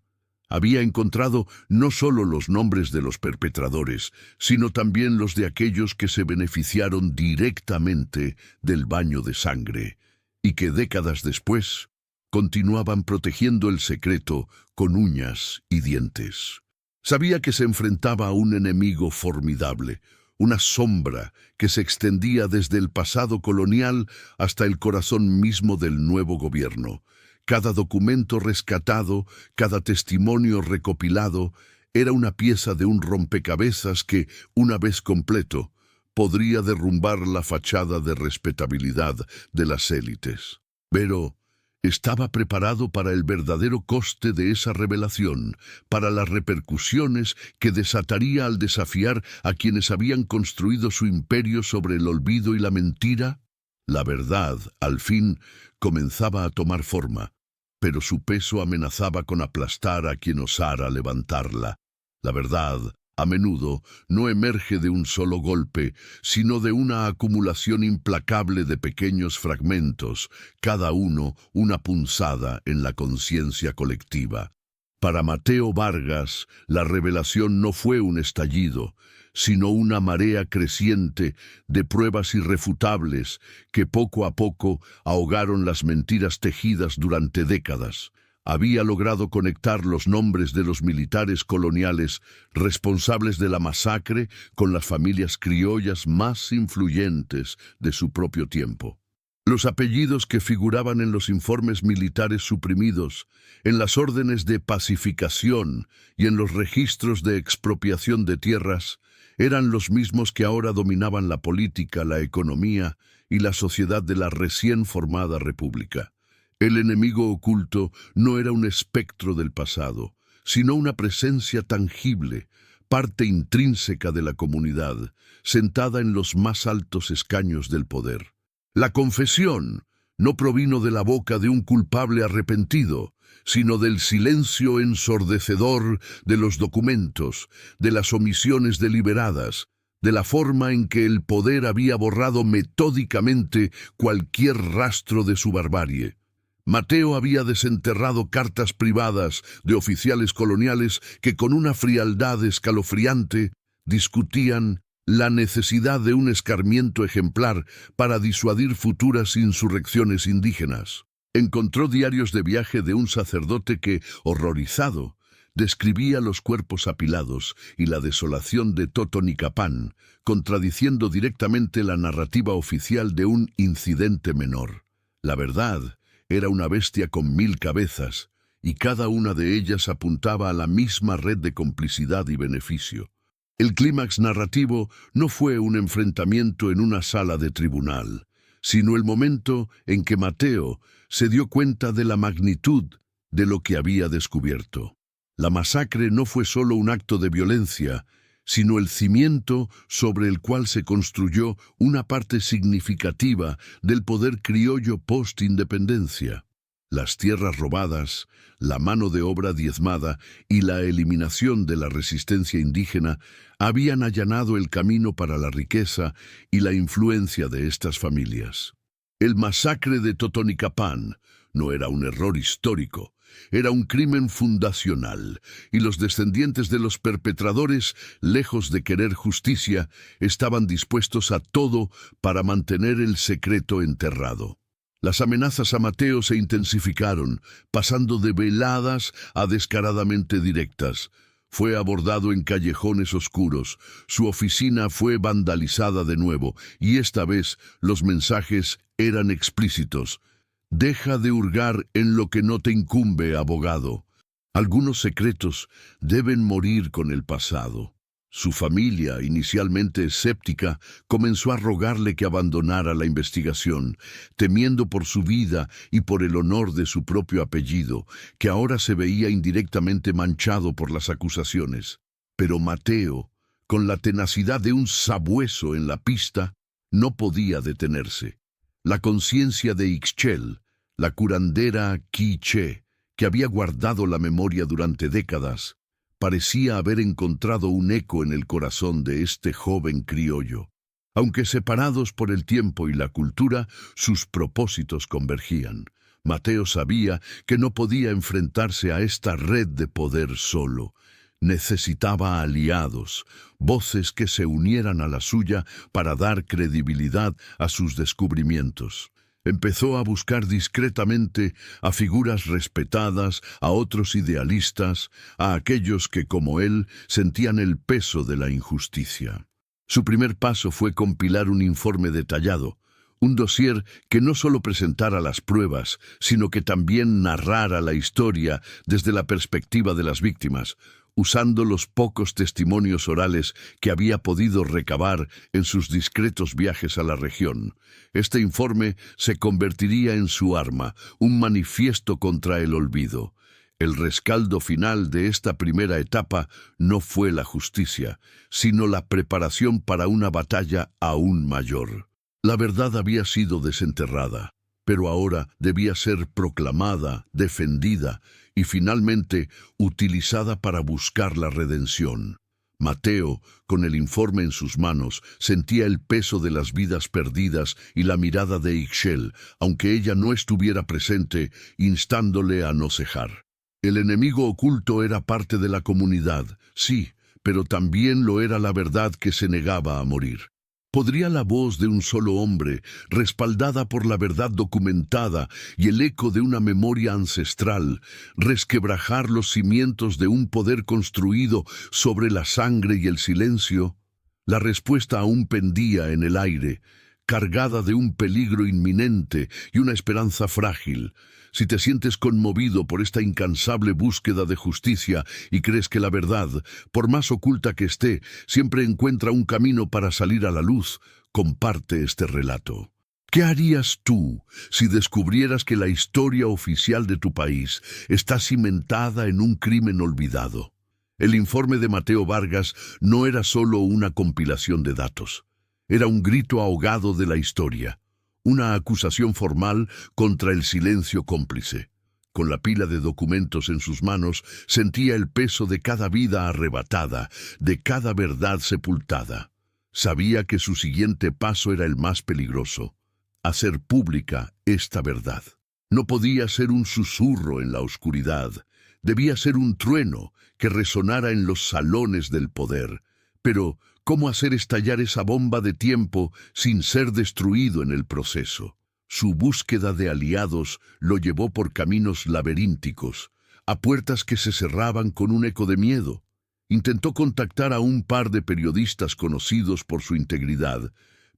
Había encontrado no solo los nombres de los perpetradores, sino también los de aquellos que se beneficiaron directamente del baño de sangre, y que décadas después continuaban protegiendo el secreto con uñas y dientes. Sabía que se enfrentaba a un enemigo formidable, una sombra que se extendía desde el pasado colonial hasta el corazón mismo del nuevo gobierno. Cada documento rescatado, cada testimonio recopilado, era una pieza de un rompecabezas que, una vez completo, podría derrumbar la fachada de respetabilidad de las élites. Pero estaba preparado para el verdadero coste de esa revelación, para las repercusiones que desataría al desafiar a quienes habían construido su imperio sobre el olvido y la mentira. La verdad, al fin, comenzaba a tomar forma, pero su peso amenazaba con aplastar a quien osara levantarla. La verdad, a menudo, no emerge de un solo golpe, sino de una acumulación implacable de pequeños fragmentos, cada uno una punzada en la conciencia colectiva. Para Mateo Vargas, la revelación no fue un estallido, sino una marea creciente de pruebas irrefutables que poco a poco ahogaron las mentiras tejidas durante décadas. Había logrado conectar los nombres de los militares coloniales responsables de la masacre con las familias criollas más influyentes de su propio tiempo. Los apellidos que figuraban en los informes militares suprimidos, en las órdenes de pacificación y en los registros de expropiación de tierras, eran los mismos que ahora dominaban la política, la economía y la sociedad de la recién formada república. El enemigo oculto no era un espectro del pasado, sino una presencia tangible, parte intrínseca de la comunidad, sentada en los más altos escaños del poder. La confesión no provino de la boca de un culpable arrepentido, sino del silencio ensordecedor de los documentos, de las omisiones deliberadas, de la forma en que el poder había borrado metódicamente cualquier rastro de su barbarie. Mateo había desenterrado cartas privadas de oficiales coloniales que con una frialdad escalofriante discutían la necesidad de un escarmiento ejemplar para disuadir futuras insurrecciones indígenas. Encontró diarios de viaje de un sacerdote que, horrorizado, describía los cuerpos apilados y la desolación de Totonicapán, contradiciendo directamente la narrativa oficial de un incidente menor. La verdad era una bestia con 1000 cabezas, y cada una de ellas apuntaba a la misma red de complicidad y beneficio. El clímax narrativo no fue un enfrentamiento en una sala de tribunal, sino el momento en que Mateo se dio cuenta de la magnitud de lo que había descubierto. La masacre no fue solo un acto de violencia, sino el cimiento sobre el cual se construyó una parte significativa del poder criollo post-independencia. Las tierras robadas, la mano de obra diezmada y la eliminación de la resistencia indígena habían allanado el camino para la riqueza y la influencia de estas familias. El masacre de Totonicapán no era un error histórico, era un crimen fundacional, y los descendientes de los perpetradores, lejos de querer justicia, estaban dispuestos a todo para mantener el secreto enterrado. Las amenazas a Mateo se intensificaron, pasando de veladas a descaradamente directas. Fue abordado en callejones oscuros, su oficina fue vandalizada de nuevo, y esta vez los mensajes eran explícitos. Deja de hurgar en lo que no te incumbe, abogado. Algunos secretos deben morir con el pasado. Su familia, inicialmente escéptica, comenzó a rogarle que abandonara la investigación, temiendo por su vida y por el honor de su propio apellido, que ahora se veía indirectamente manchado por las acusaciones. Pero Mateo, con la tenacidad de un sabueso en la pista, no podía detenerse. La conciencia de Ixchel, la curandera Quiché, que había guardado la memoria durante décadas, parecía haber encontrado un eco en el corazón de este joven criollo. Aunque separados por el tiempo y la cultura, sus propósitos convergían. Mateo sabía que no podía enfrentarse a esta red de poder solo. Necesitaba aliados, voces que se unieran a la suya para dar credibilidad a sus descubrimientos. Empezó a buscar discretamente a figuras respetadas, a otros idealistas, a aquellos que, como él, sentían el peso de la injusticia. Su primer paso fue compilar un informe detallado, un dossier que no solo presentara las pruebas, sino que también narrara la historia desde la perspectiva de las víctimas, usando los pocos testimonios orales que había podido recabar en sus discretos viajes a la región. Este informe se convertiría en su arma, un manifiesto contra el olvido. El rescaldo final de esta primera etapa no fue la justicia, sino la preparación para una batalla aún mayor. La verdad había sido desenterrada, pero ahora debía ser proclamada, defendida y finalmente utilizada para buscar la redención. Mateo, con el informe en sus manos, sentía el peso de las vidas perdidas y la mirada de Ixchel, aunque ella no estuviera presente, instándole a no cejar. El enemigo oculto era parte de la comunidad, sí, pero también lo era la verdad que se negaba a morir. ¿Podría la voz de un solo hombre, respaldada por la verdad documentada y el eco de una memoria ancestral, resquebrajar los cimientos de un poder construido sobre la sangre y el silencio? La respuesta aún pendía en el aire, cargada de un peligro inminente y una esperanza frágil. Si te sientes conmovido por esta incansable búsqueda de justicia y crees que la verdad, por más oculta que esté, siempre encuentra un camino para salir a la luz, comparte este relato. ¿Qué harías tú si descubrieras que la historia oficial de tu país está cimentada en un crimen olvidado? El informe de Mateo Vargas no era solo una compilación de datos. Era un grito ahogado de la historia. Una acusación formal contra el silencio cómplice. Con la pila de documentos en sus manos, sentía el peso de cada vida arrebatada, de cada verdad sepultada. Sabía que su siguiente paso era el más peligroso: hacer pública esta verdad. No podía ser un susurro en la oscuridad. Debía ser un trueno que resonara en los salones del poder. Pero ¿cómo hacer estallar esa bomba de tiempo sin ser destruido en el proceso? Su búsqueda de aliados lo llevó por caminos laberínticos, a puertas que se cerraban con un eco de miedo. Intentó contactar a un par de periodistas conocidos por su integridad,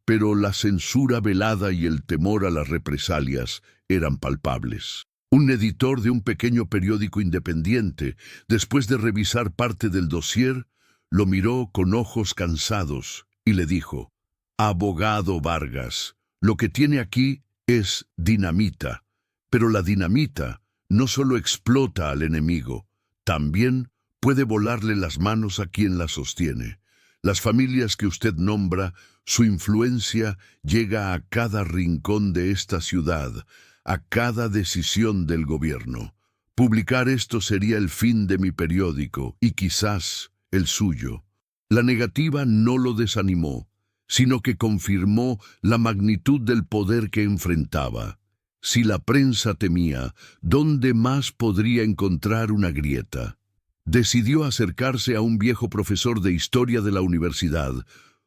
pero la censura velada y el temor a las represalias eran palpables. Un editor de un pequeño periódico independiente, después de revisar parte del dossier, lo miró con ojos cansados y le dijo: «Abogado Vargas, lo que tiene aquí es dinamita, pero la dinamita no solo explota al enemigo, también puede volarle las manos a quien la sostiene. Las familias que usted nombra, su influencia llega a cada rincón de esta ciudad, a cada decisión del gobierno. Publicar esto sería el fin de mi periódico y quizás el suyo». La negativa no lo desanimó, sino que confirmó la magnitud del poder que enfrentaba. Si la prensa temía, ¿dónde más podría encontrar una grieta? Decidió acercarse a un viejo profesor de historia de la universidad,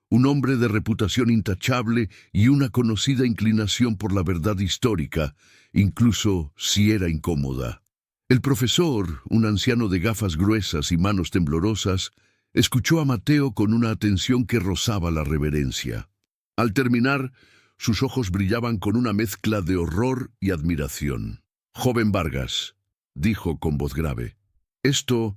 un hombre de reputación intachable y una conocida inclinación por la verdad histórica, incluso si era incómoda. El profesor, un anciano de gafas gruesas y manos temblorosas, escuchó a Mateo con una atención que rozaba la reverencia. Al terminar, sus ojos brillaban con una mezcla de horror y admiración. «Joven Vargas», dijo con voz grave, esto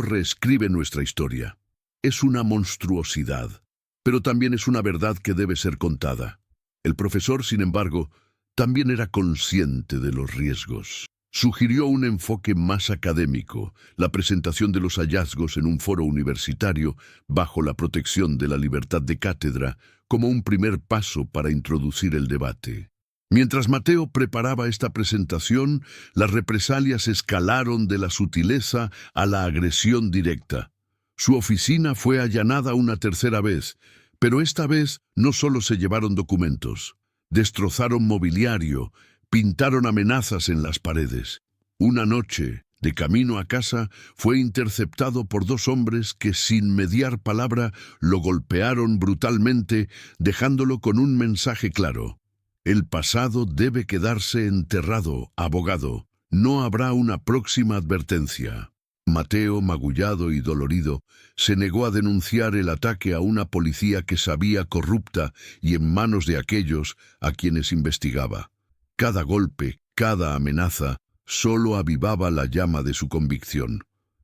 reescribe nuestra historia. Es una monstruosidad, pero también es una verdad que debe ser contada». El profesor, sin embargo, también era consciente de los riesgos. Sugirió un enfoque más académico, la presentación de los hallazgos en un foro universitario bajo la protección de la libertad de cátedra como un primer paso para introducir el debate. Mientras Mateo preparaba esta presentación, las represalias escalaron de la sutileza a la agresión directa. Su oficina fue allanada una tercera vez, pero esta vez no solo se llevaron documentos, destrozaron mobiliario, pintaron amenazas en las paredes. Una noche, de camino a casa, fue interceptado por dos hombres que, sin mediar palabra, lo golpearon brutalmente, dejándolo con un mensaje claro. El pasado debe quedarse enterrado, abogado. No habrá una próxima advertencia. Mateo, magullado y dolorido, se negó a denunciar el ataque a una policía que sabía corrupta y en manos de aquellos a quienes investigaba. Cada golpe, cada amenaza, solo avivaba la llama de su convicción.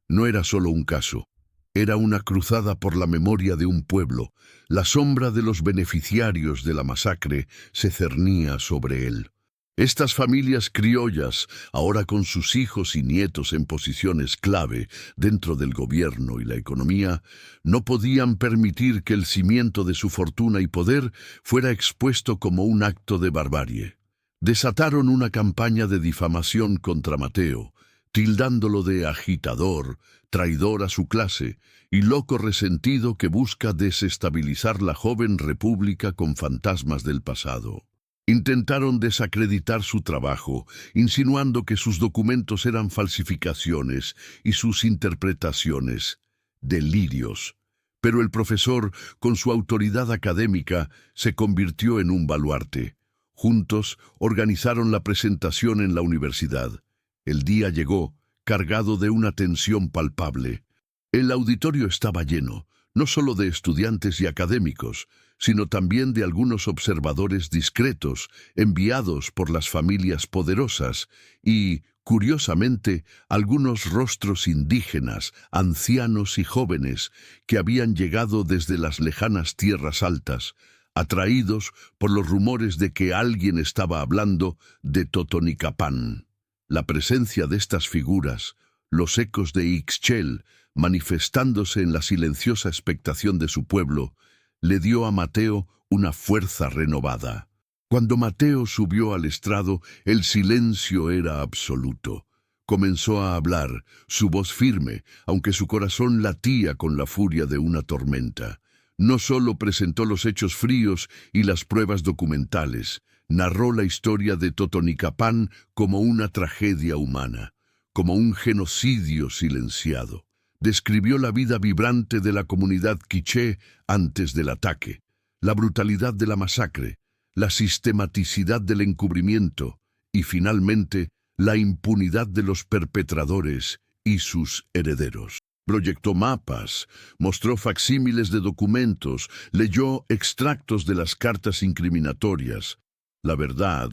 No era solo un caso, era una cruzada por la memoria de un pueblo. La sombra de los beneficiarios de la masacre se cernía sobre él. Estas familias criollas, ahora con sus hijos y nietos en posiciones clave dentro del gobierno y la economía, no podían permitir que el cimiento de su fortuna y poder fuera expuesto como un acto de barbarie. Desataron una campaña de difamación contra Mateo, tildándolo de agitador, traidor a su clase y loco resentido que busca desestabilizar la joven república con fantasmas del pasado. Intentaron desacreditar su trabajo, insinuando que sus documentos eran falsificaciones y sus interpretaciones, delirios. Pero el profesor, con su autoridad académica, se convirtió en un baluarte. Juntos organizaron la presentación en la universidad. El día llegó, cargado de una tensión palpable. El auditorio estaba lleno, no solo de estudiantes y académicos, sino también de algunos observadores discretos, enviados por las familias poderosas, y, curiosamente, algunos rostros indígenas, ancianos y jóvenes, que habían llegado desde las lejanas tierras altas, atraídos por los rumores de que alguien estaba hablando de Totonicapán. La presencia de estas figuras, los ecos de Ixchel, manifestándose en la silenciosa expectación de su pueblo, le dio a Mateo una fuerza renovada. Cuando Mateo subió al estrado, el silencio era absoluto. Comenzó a hablar, su voz firme, aunque su corazón latía con la furia de una tormenta. No solo presentó los hechos fríos y las pruebas documentales, narró la historia de Totonicapán como una tragedia humana, como un genocidio silenciado. Describió la vida vibrante de la comunidad quiché antes del ataque, la brutalidad de la masacre, la sistematicidad del encubrimiento y, finalmente, la impunidad de los perpetradores y sus herederos. Proyectó mapas, mostró facsímiles de documentos, leyó extractos de las cartas incriminatorias. La verdad,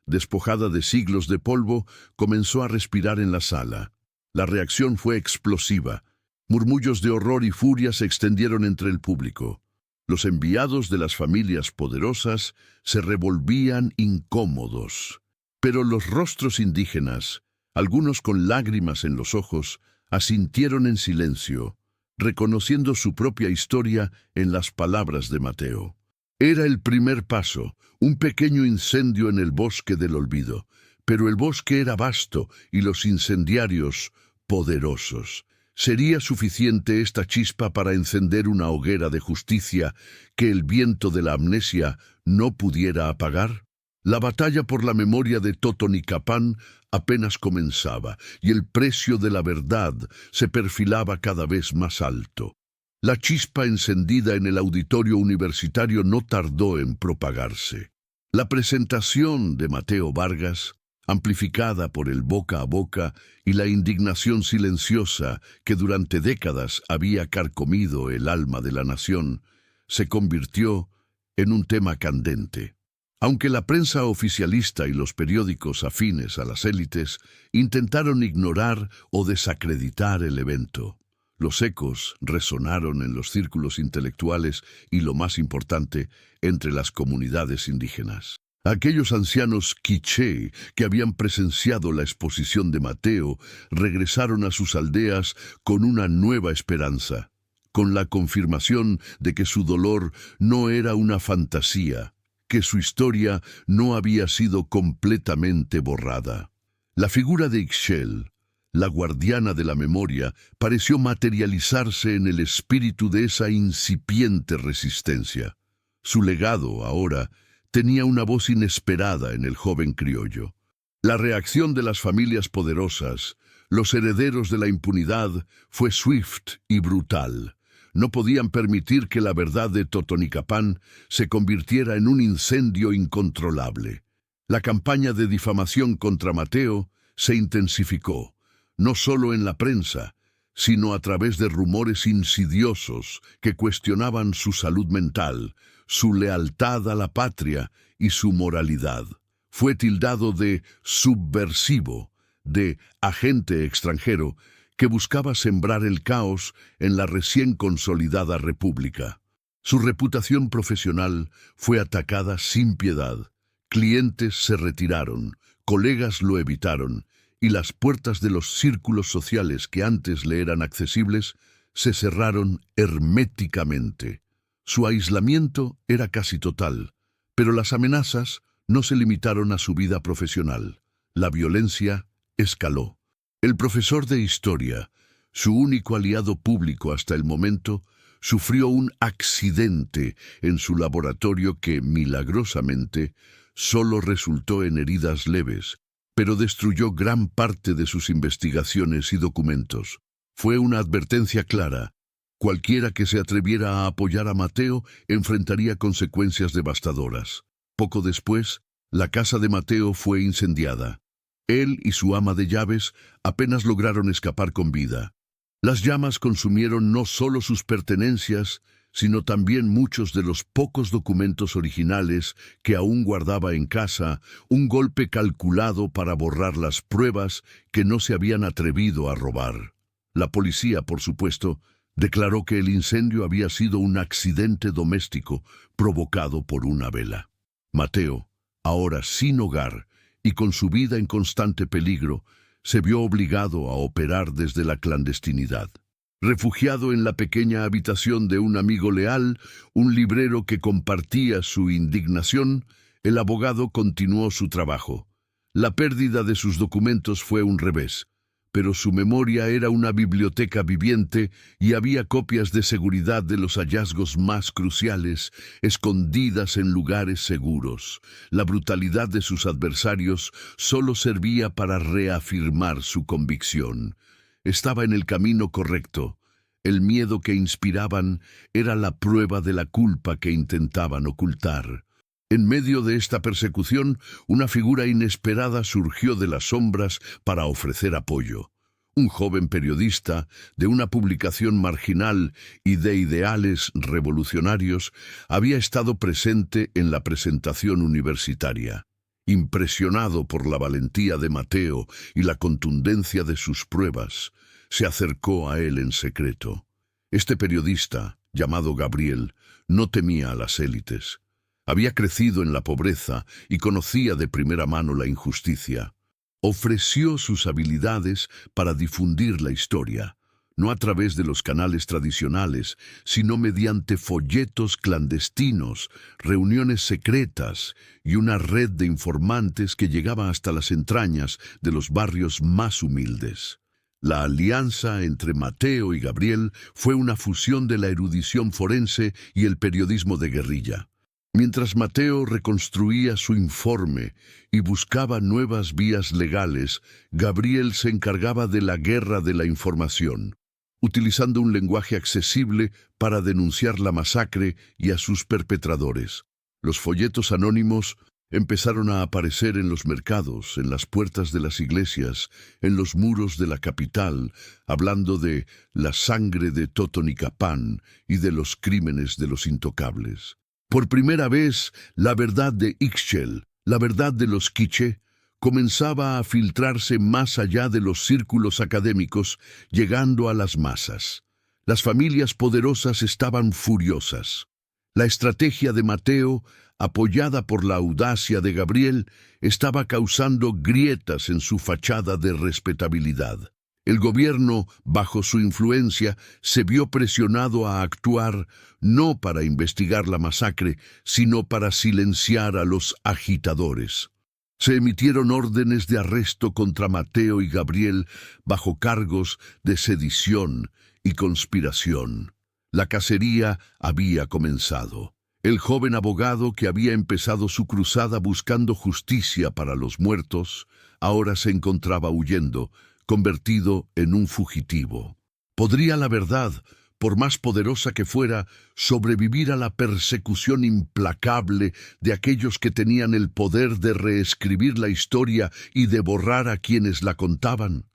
despojada de siglos de polvo, comenzó a respirar en la sala. La reacción fue explosiva. Murmullos de horror y furia se extendieron entre el público. Los enviados de las familias poderosas se revolvían incómodos. Pero los rostros indígenas, algunos con lágrimas en los ojos, asintieron en silencio, reconociendo su propia historia en las palabras de Mateo. Era el primer paso, un pequeño incendio en el bosque del olvido, pero el bosque era vasto y los incendiarios poderosos. ¿Sería suficiente esta chispa para encender una hoguera de justicia que el viento de la amnesia no pudiera apagar? La batalla por la memoria de Totonicapán apenas comenzaba y el precio de la verdad se perfilaba cada vez más alto. La chispa encendida en el auditorio universitario no tardó en propagarse. La presentación de Mateo Vargas, amplificada por el boca a boca y la indignación silenciosa que durante décadas había carcomido el alma de la nación, se convirtió en un tema candente. Aunque la prensa oficialista y los periódicos afines a las élites intentaron ignorar o desacreditar el evento, los ecos resonaron en los círculos intelectuales y, lo más importante, entre las comunidades indígenas. Aquellos ancianos quiché que habían presenciado la exposición de Mateo regresaron a sus aldeas con una nueva esperanza, con la confirmación de que su dolor no era una fantasía, que su historia no había sido completamente borrada. La figura de Ixchel, la guardiana de la memoria, pareció materializarse en el espíritu de esa incipiente resistencia. Su legado, ahora, tenía una voz inesperada en el joven criollo. La reacción de las familias poderosas, los herederos de la impunidad, fue swift y brutal. No podían permitir que la verdad de Totonicapán se convirtiera en un incendio incontrolable. La campaña de difamación contra Mateo se intensificó, no solo en la prensa, sino a través de rumores insidiosos que cuestionaban su salud mental, su lealtad a la patria y su moralidad. Fue tildado de subversivo, de agente extranjero, que buscaba sembrar el caos en la recién consolidada república. Su reputación profesional fue atacada sin piedad. Clientes se retiraron, colegas lo evitaron, y las puertas de los círculos sociales que antes le eran accesibles se cerraron herméticamente. Su aislamiento era casi total, pero las amenazas no se limitaron a su vida profesional. La violencia escaló. El profesor de historia, su único aliado público hasta el momento, sufrió un accidente en su laboratorio que, milagrosamente, solo resultó en heridas leves, pero destruyó gran parte de sus investigaciones y documentos. Fue una advertencia clara. Cualquiera que se atreviera a apoyar a Mateo enfrentaría consecuencias devastadoras. Poco después, la casa de Mateo fue incendiada. Él y su ama de llaves apenas lograron escapar con vida. Las llamas consumieron no solo sus pertenencias, sino también muchos de los pocos documentos originales que aún guardaba en casa, un golpe calculado para borrar las pruebas que no se habían atrevido a robar. La policía, por supuesto, declaró que el incendio había sido un accidente doméstico provocado por una vela. Mateo, ahora sin hogar y con su vida en constante peligro, se vio obligado a operar desde la clandestinidad. Refugiado en la pequeña habitación de un amigo leal, un librero que compartía su indignación, el abogado continuó su trabajo. La pérdida de sus documentos fue un revés, pero su memoria era una biblioteca viviente y había copias de seguridad de los hallazgos más cruciales, escondidas en lugares seguros. La brutalidad de sus adversarios solo servía para reafirmar su convicción. Estaba en el camino correcto. El miedo que inspiraban era la prueba de la culpa que intentaban ocultar. En medio de esta persecución, una figura inesperada surgió de las sombras para ofrecer apoyo. Un joven periodista de una publicación marginal y de ideales revolucionarios había estado presente en la presentación universitaria. Impresionado por la valentía de Mateo y la contundencia de sus pruebas, se acercó a él en secreto. Este periodista, llamado Gabriel, no temía a las élites. Había crecido en la pobreza y conocía de primera mano la injusticia. Ofreció sus habilidades para difundir la historia, no a través de los canales tradicionales, sino mediante folletos clandestinos, reuniones secretas y una red de informantes que llegaba hasta las entrañas de los barrios más humildes. La alianza entre Mateo y Gabriel fue una fusión de la erudición forense y el periodismo de guerrilla. Mientras Mateo reconstruía su informe y buscaba nuevas vías legales, Gabriel se encargaba de la guerra de la información, utilizando un lenguaje accesible para denunciar la masacre y a sus perpetradores. Los folletos anónimos empezaron a aparecer en los mercados, en las puertas de las iglesias, en los muros de la capital, hablando de la sangre de Totonicapán y de los crímenes de los intocables. Por primera vez, la verdad de Ixchel, la verdad de los quiché, comenzaba a filtrarse más allá de los círculos académicos, llegando a las masas. Las familias poderosas estaban furiosas. La estrategia de Mateo apoyada por la audacia de Gabriel, estaba causando grietas en su fachada de respetabilidad. El gobierno, bajo su influencia, se vio presionado a actuar no para investigar la masacre, sino para silenciar a los agitadores. Se emitieron órdenes de arresto contra Mateo y Gabriel bajo cargos de sedición y conspiración. La cacería había comenzado. El joven abogado que había empezado su cruzada buscando justicia para los muertos, ahora se encontraba huyendo, convertido en un fugitivo. ¿Podría la verdad, por más poderosa que fuera, sobrevivir a la persecución implacable de aquellos que tenían el poder de reescribir la historia y de borrar a quienes la contaban?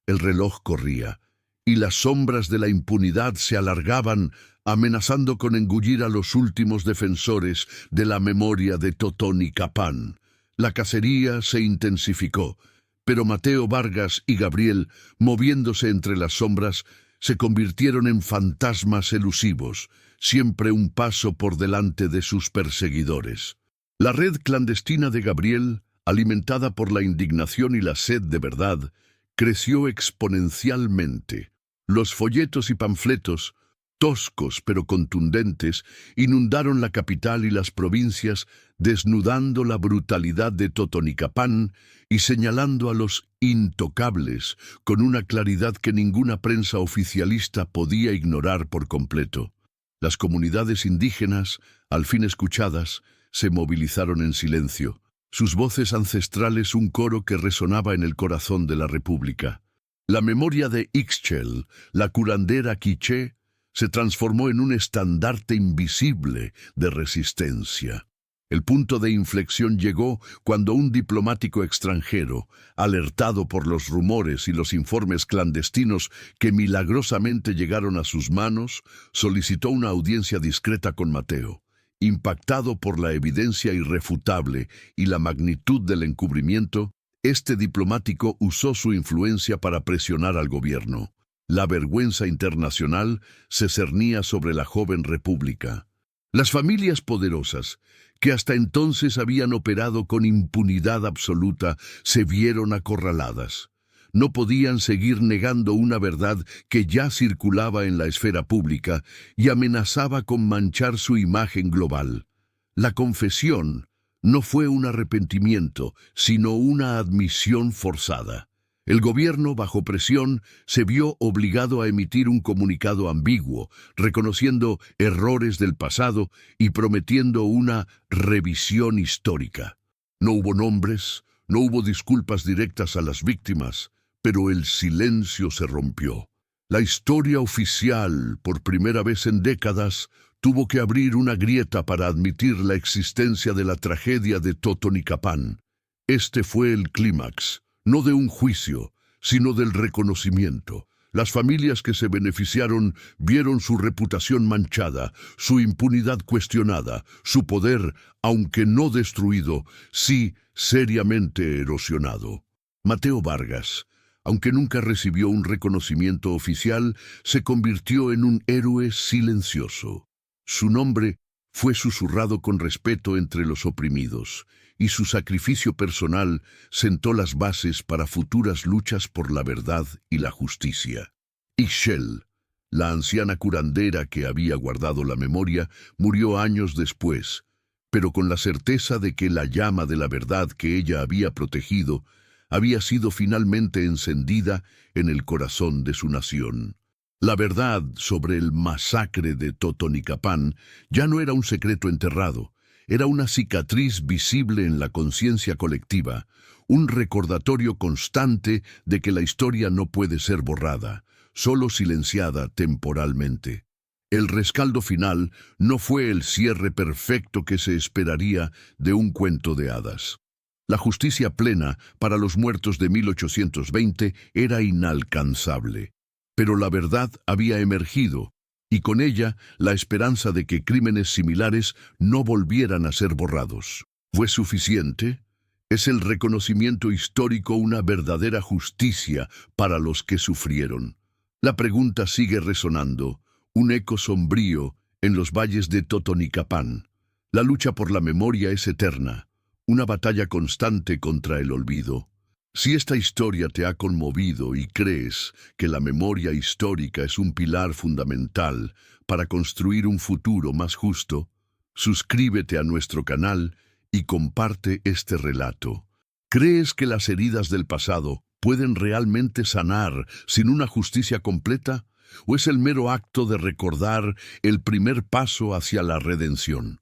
El reloj corría, y las sombras de la impunidad se alargaban, amenazando con engullir a los últimos defensores de la memoria de Totonicapán. La cacería se intensificó, pero Mateo Vargas y Gabriel, moviéndose entre las sombras, se convirtieron en fantasmas elusivos, siempre un paso por delante de sus perseguidores. La red clandestina de Gabriel, alimentada por la indignación y la sed de verdad, creció exponencialmente. Los folletos y panfletos, toscos pero contundentes, inundaron la capital y las provincias, desnudando la brutalidad de Totonicapán y señalando a los intocables con una claridad que ninguna prensa oficialista podía ignorar por completo. Las comunidades indígenas, al fin escuchadas, se movilizaron en silencio, sus voces ancestrales un coro que resonaba en el corazón de la República. La memoria de Ixchel, la curandera quiché, se transformó en un estandarte invisible de resistencia. El punto de inflexión llegó cuando un diplomático extranjero, alertado por los rumores y los informes clandestinos que milagrosamente llegaron a sus manos, solicitó una audiencia discreta con Mateo. Impactado por la evidencia irrefutable y la magnitud del encubrimiento, este diplomático usó su influencia para presionar al gobierno. La vergüenza internacional se cernía sobre la joven república. Las familias poderosas, que hasta entonces habían operado con impunidad absoluta, se vieron acorraladas. No podían seguir negando una verdad que ya circulaba en la esfera pública y amenazaba con manchar su imagen global. La confesión no fue un arrepentimiento, sino una admisión forzada. El gobierno, bajo presión, se vio obligado a emitir un comunicado ambiguo, reconociendo errores del pasado y prometiendo una revisión histórica. No hubo nombres, no hubo disculpas directas a las víctimas, pero el silencio se rompió. La historia oficial, por primera vez en décadas, tuvo que abrir una grieta para admitir la existencia de la tragedia de Totonicapán. Este fue el clímax, no de un juicio, sino del reconocimiento. Las familias que se beneficiaron vieron su reputación manchada, su impunidad cuestionada, su poder, aunque no destruido, sí seriamente erosionado. Mateo Vargas, aunque nunca recibió un reconocimiento oficial, se convirtió en un héroe silencioso. Su nombre fue susurrado con respeto entre los oprimidos, y su sacrificio personal sentó las bases para futuras luchas por la verdad y la justicia. Ixchel, la anciana curandera que había guardado la memoria, murió años después, pero con la certeza de que la llama de la verdad que ella había protegido había sido finalmente encendida en el corazón de su nación. La verdad sobre el masacre de Totonicapán ya no era un secreto enterrado, era una cicatriz visible en la conciencia colectiva, un recordatorio constante de que la historia no puede ser borrada, solo silenciada temporalmente. El rescaldo final no fue el cierre perfecto que se esperaría de un cuento de hadas. La justicia plena para los muertos de 1820 era inalcanzable, pero la verdad había emergido, y con ella la esperanza de que crímenes similares no volvieran a ser borrados. ¿Fue suficiente? ¿Es el reconocimiento histórico una verdadera justicia para los que sufrieron? La pregunta sigue resonando, un eco sombrío en los valles de Totonicapán. La lucha por la memoria es eterna, una batalla constante contra el olvido. Si esta historia te ha conmovido y crees que la memoria histórica es un pilar fundamental para construir un futuro más justo, suscríbete a nuestro canal y comparte este relato. ¿Crees que las heridas del pasado pueden realmente sanar sin una justicia completa? ¿O es el mero acto de recordar el primer paso hacia la redención?